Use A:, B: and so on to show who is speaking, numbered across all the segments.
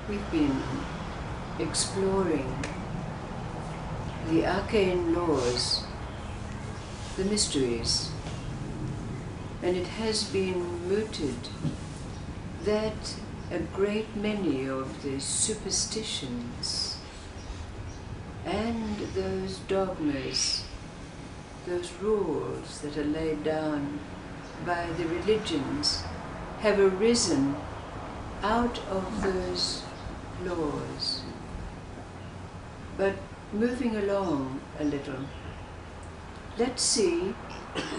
A: We've been exploring the arcane laws, the mysteries, and it has been mooted that a great many of the superstitions and those dogmas, those rules that are laid down by the religions have arisen out of those laws. But moving along a little, let's see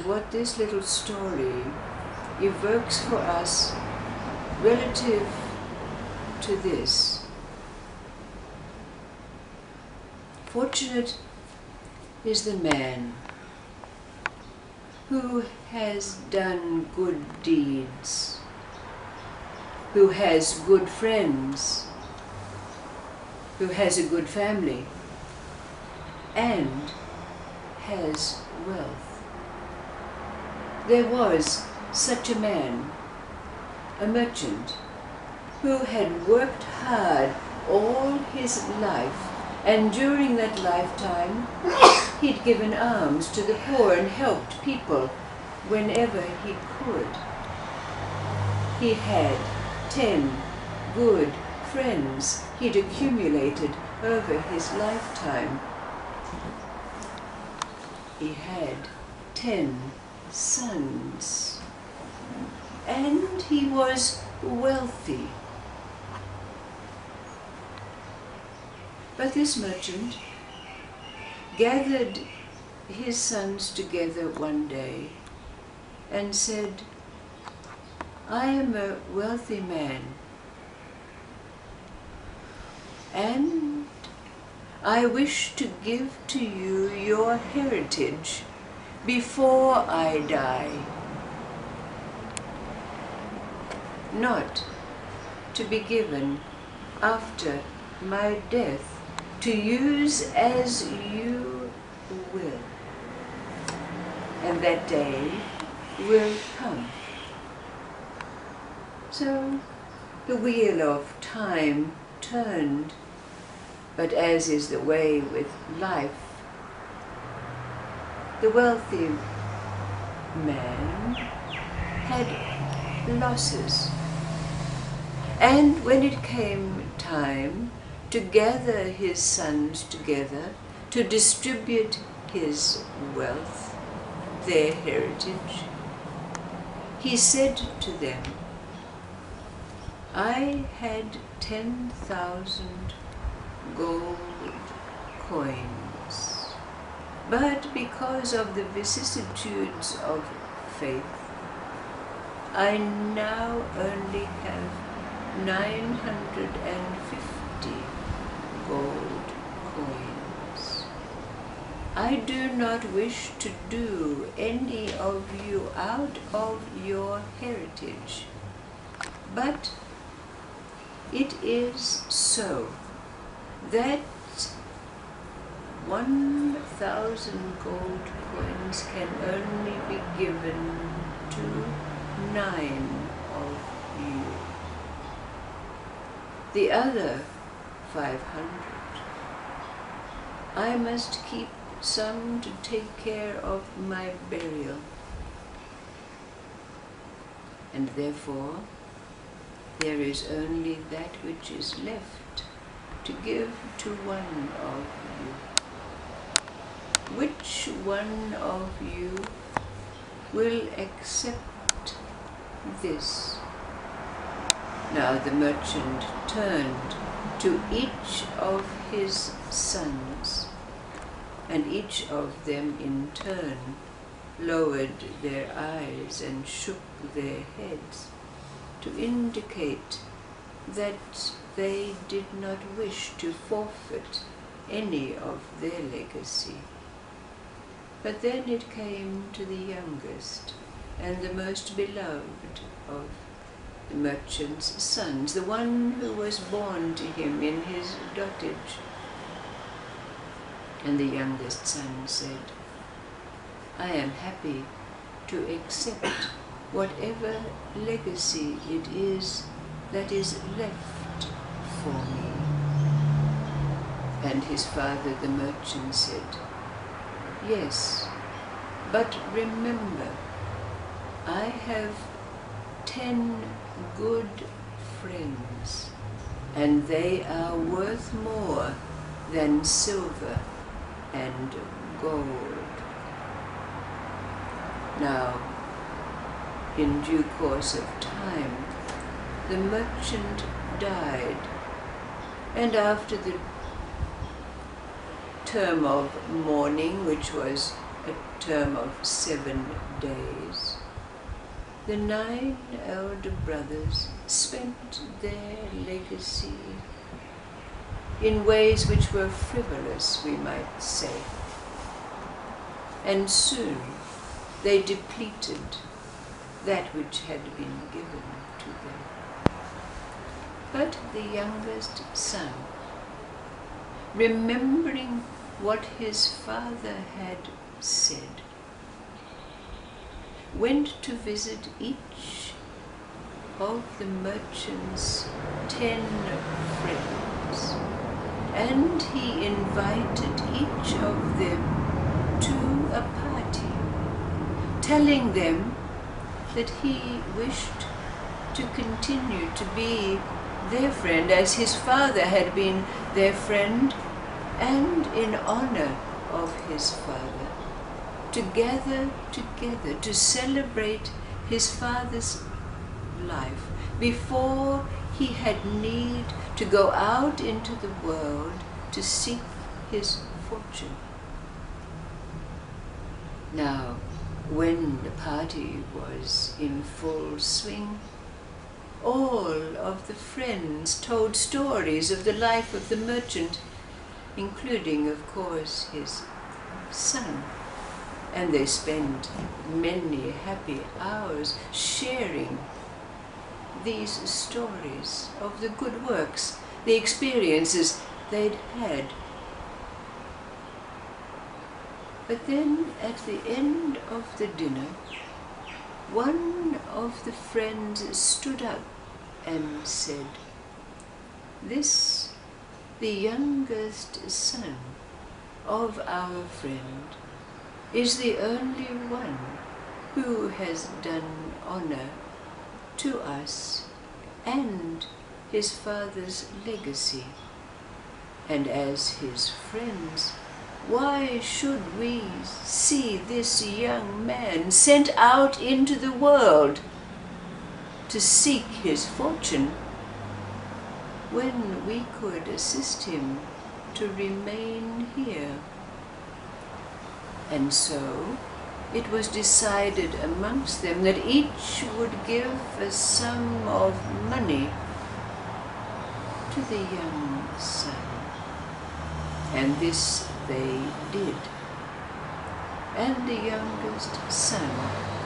A: what this little story evokes for us relative to this. Fortunate is the man who has done good deeds, who has good friends, who has a good family, and has wealth. There was such a man, a merchant, who had worked hard all his life, and during that lifetime he'd given alms to the poor and helped people whenever he could. He had 10 good friends he'd accumulated over his lifetime. He had 10 sons, and he was wealthy. But this merchant gathered his sons together one day and said, "I am a wealthy man, and I wish to give to you your heritage before I die, not to be given after my death, to use as you will. And that day will come." So the wheel of time turned, but as is the way with life, the wealthy man had losses. And when it came time to gather his sons together, to distribute his wealth, their heritage, he said to them, "I had 10,000 gold coins, but because of the vicissitudes of faith, I now only have 950 gold coins. I do not wish to do any of you out of your heritage, but it is so that 1,000 gold coins can only be given to 9 of you. The other 500, I must keep some to take care of my burial, and therefore there is only that which is left to give to one of you. Which one of you will accept this?" Now the merchant turned to each of his sons, and each of them in turn lowered their eyes and shook their heads to indicate that they did not wish to forfeit any of their legacy. But then it came to the youngest and the most beloved of the merchant's sons, the one who was born to him in his dotage. And the youngest son said, "I am happy to accept whatever legacy it is that is left for me? And his father the merchant said, Yes, but remember, I have 10 good friends, and they are worth more than silver and gold. Now, in due course of time, the merchant died, and after the term of mourning, which was a term of 7 days, the 9 elder brothers spent their legacy in ways which were frivolous, we might say, and soon they depleted that which had been given to them. But the youngest son, remembering what his father had said, went to visit each of the merchant's 10 friends, and he invited each of them to a party, telling them that he wished to continue to be their friend as his father had been their friend, and in honor of his father, to gather together to celebrate his father's life before he had need to go out into the world to seek his fortune. Now, when the party was in full swing, all of the friends told stories of the life of the merchant, including, of course, his son. And they spent many happy hours sharing these stories of the good works, the experiences they'd had. But then, at the end of the dinner, one of the friends stood up and said, "This, the youngest son of our friend, is the only one who has done honor to us and his father's legacy. And as his friends, why should we see this young man sent out into the world to seek his fortune when we could assist him to remain here?" And so it was decided amongst them that each would give a sum of money to the young son. And this they did. And the youngest son,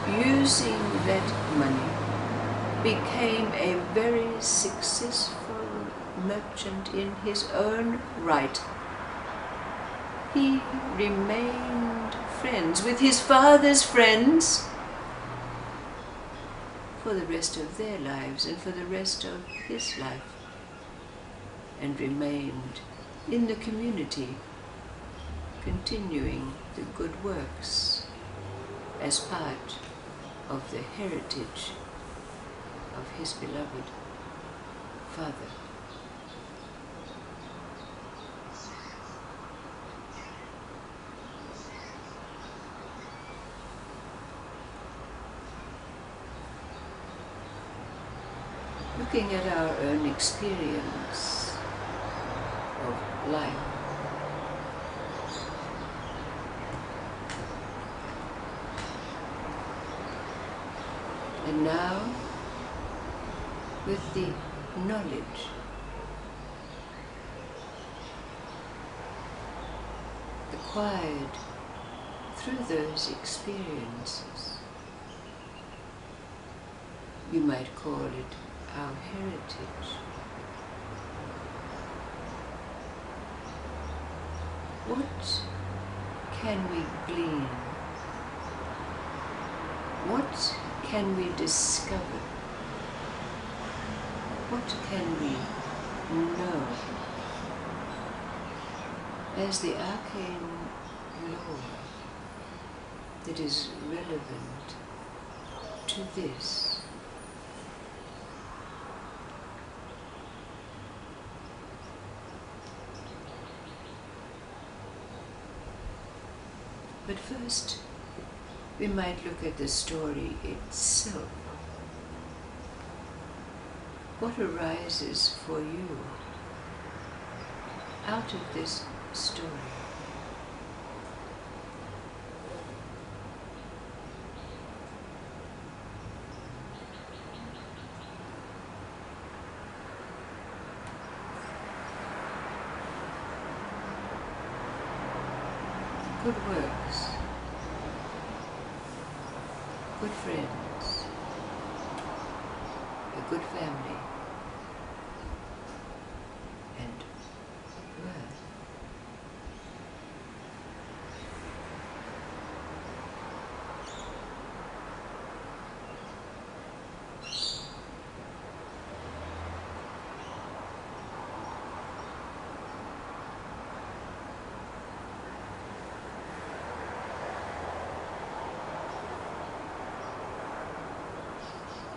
A: using that money, became a very successful merchant in his own right. He remained friends with his father's friends for the rest of their lives and for the rest of his life, and remained in the community, continuing the good works as part of the heritage of his beloved father. Looking at our own experience of life, and now with the knowledge acquired through those experiences, you might call it our heritage. What can we glean? What can we discover? What can we know as the arcane law that is relevant to this. But first, we might look at the story itself. What arises for you out of this story? Good works, good friends, a good family, and worth.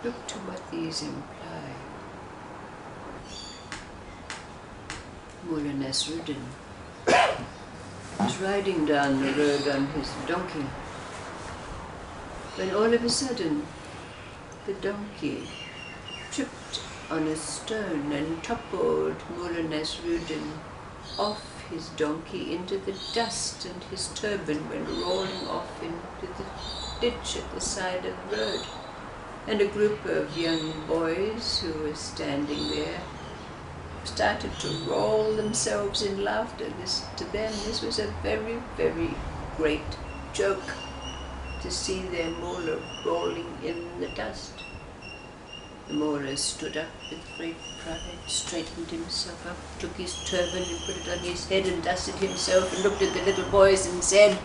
A: Look to what these imply. Mullah Nasruddin was riding down the road on his donkey when all of a sudden the donkey tripped on a stone and toppled Mullah Nasruddin off his donkey into the dust, and his turban went rolling off into the ditch at the side of the road. And a group of young boys who were standing there started to roll themselves in laughter. To them, this was a very, very great joke, to see their mullah rolling in the dust. The mullah stood up with great pride, straightened himself up, took his turban and put it on his head and dusted himself, and looked at the little boys and said,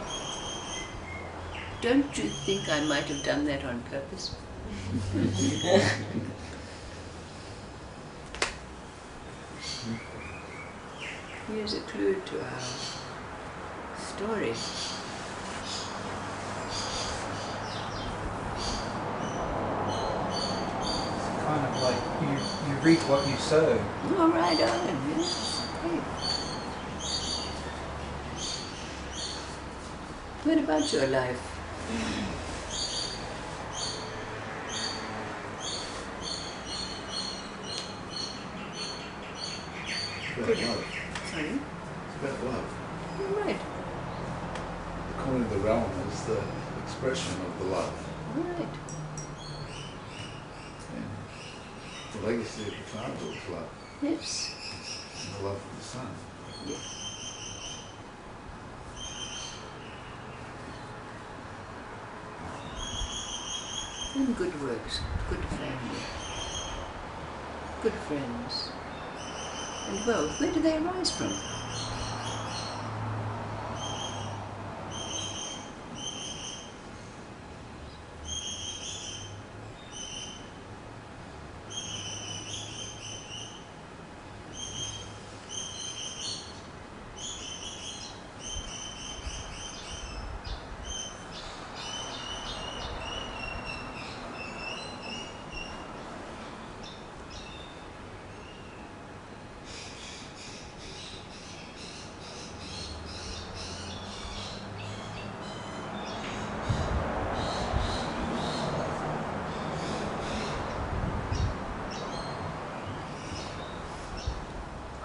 A: "Don't you think I might have done that on purpose?" Here's a clue to our story.
B: Kind of like you reap what you sow.
A: Oh, right on, yes. Great. What about your life?
C: It's about love.
A: Sorry?
C: It's about love.
A: You're right.
C: The coin of the realm is the expression of the love.
A: Right.
C: And the legacy of the father was love.
A: Yes.
C: And the love of the son.
A: Yes. And good works, good family, good friends, and wealth. Where do they arise from?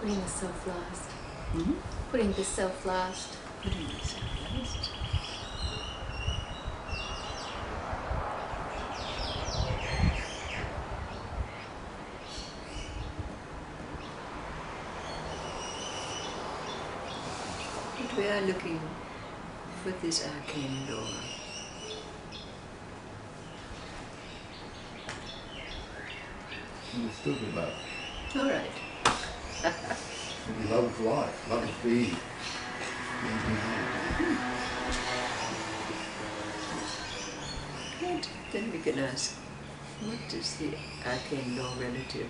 D: Putting the self last.
A: Mm-hmm.
D: Putting the self last.
A: Putting yourself last. But we are looking for this arcane door.
C: And it's still be love.
A: All right.
C: It'll be love of life, love of being.
A: Good. Then we can ask, what is the arcane law relative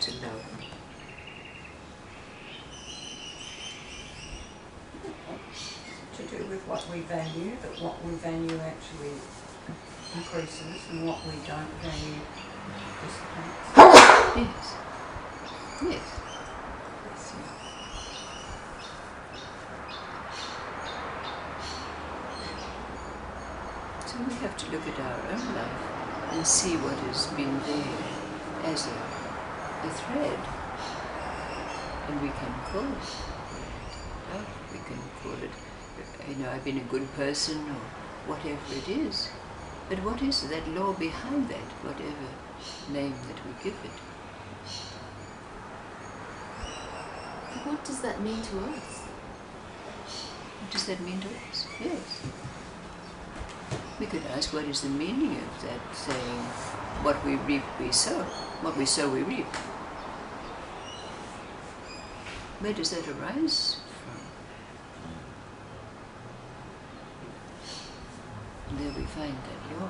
A: to love?
E: with what we value, that what we value actually increases and what we don't value dissipates.
A: Yes. Yes. So we have to look at our own life and see what has been there as a thread. And we can call it. Oh, we can call it, I've been a good person or whatever it is. But what is that law behind that, whatever name that we give it?
D: What does that mean to us?
A: What does that mean to us? Yes. We could ask, what is the meaning of that saying, what we reap we sow, what we sow we reap? Where does that arise from? And there we find that law.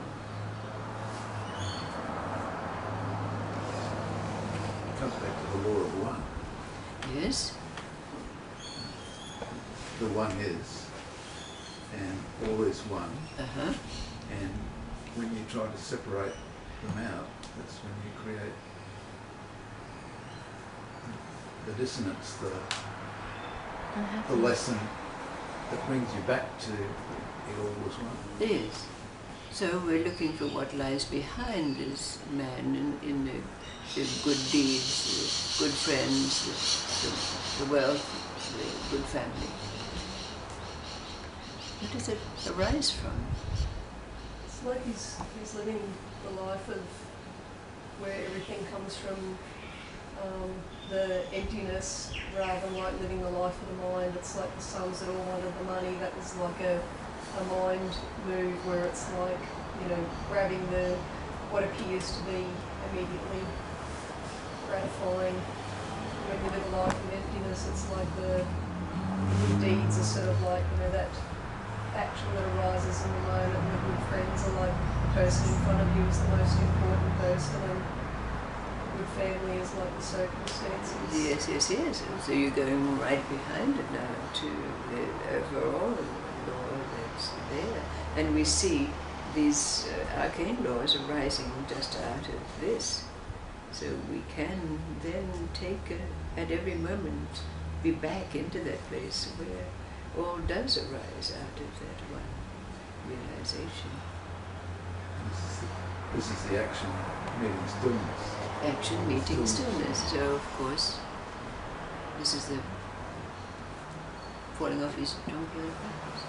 C: It comes back to the law of one.
A: Yes?
C: The one is, and all is one.
A: Uh-huh.
C: And when you try to separate them out, that's when you create the dissonance, the lesson that brings you back to it all was one.
A: Yes. So we're looking for what lies behind this man in the good deeds, the good friends, the wealth, the good family. Where does it arise from?
F: It's like he's living the life of where everything comes from the emptiness rather than like living the life of the mind. It's like the sons that all wanted the money. That was like a mind move where it's like, grabbing what appears to be immediately gratifying. When you live a life of emptiness, it's like the good deeds are sort of like, that action that arises in the moment, and the good friends are like the person in front of you is the most important person, and good family is like the circumstances.
A: Yes. So you're going right behind it now to the overall law that's there. And we see these arcane laws arising just out of this. So we can then take, at every moment, be back into that place where all does arise out of that one realization.
C: This is the action meeting stillness.
A: Action meeting stillness. So of course, this is the falling off his donkey on the backwards.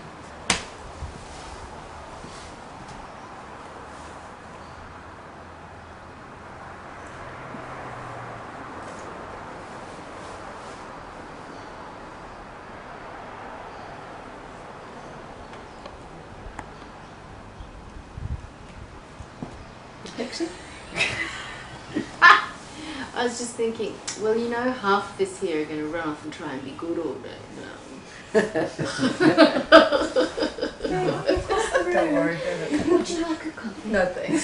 A: Pixie?
D: I was just thinking, well, half of us here are going to run off and try and be good all day.
E: Don't worry about it.
D: Would you like a coffee?
E: No thanks.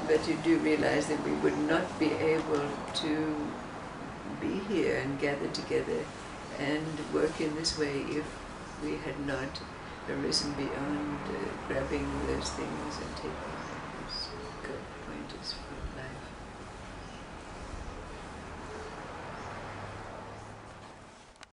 A: But you do realize that we would not be able to be here and gather together and work in this way if we had not arisen beyond grabbing those things and taking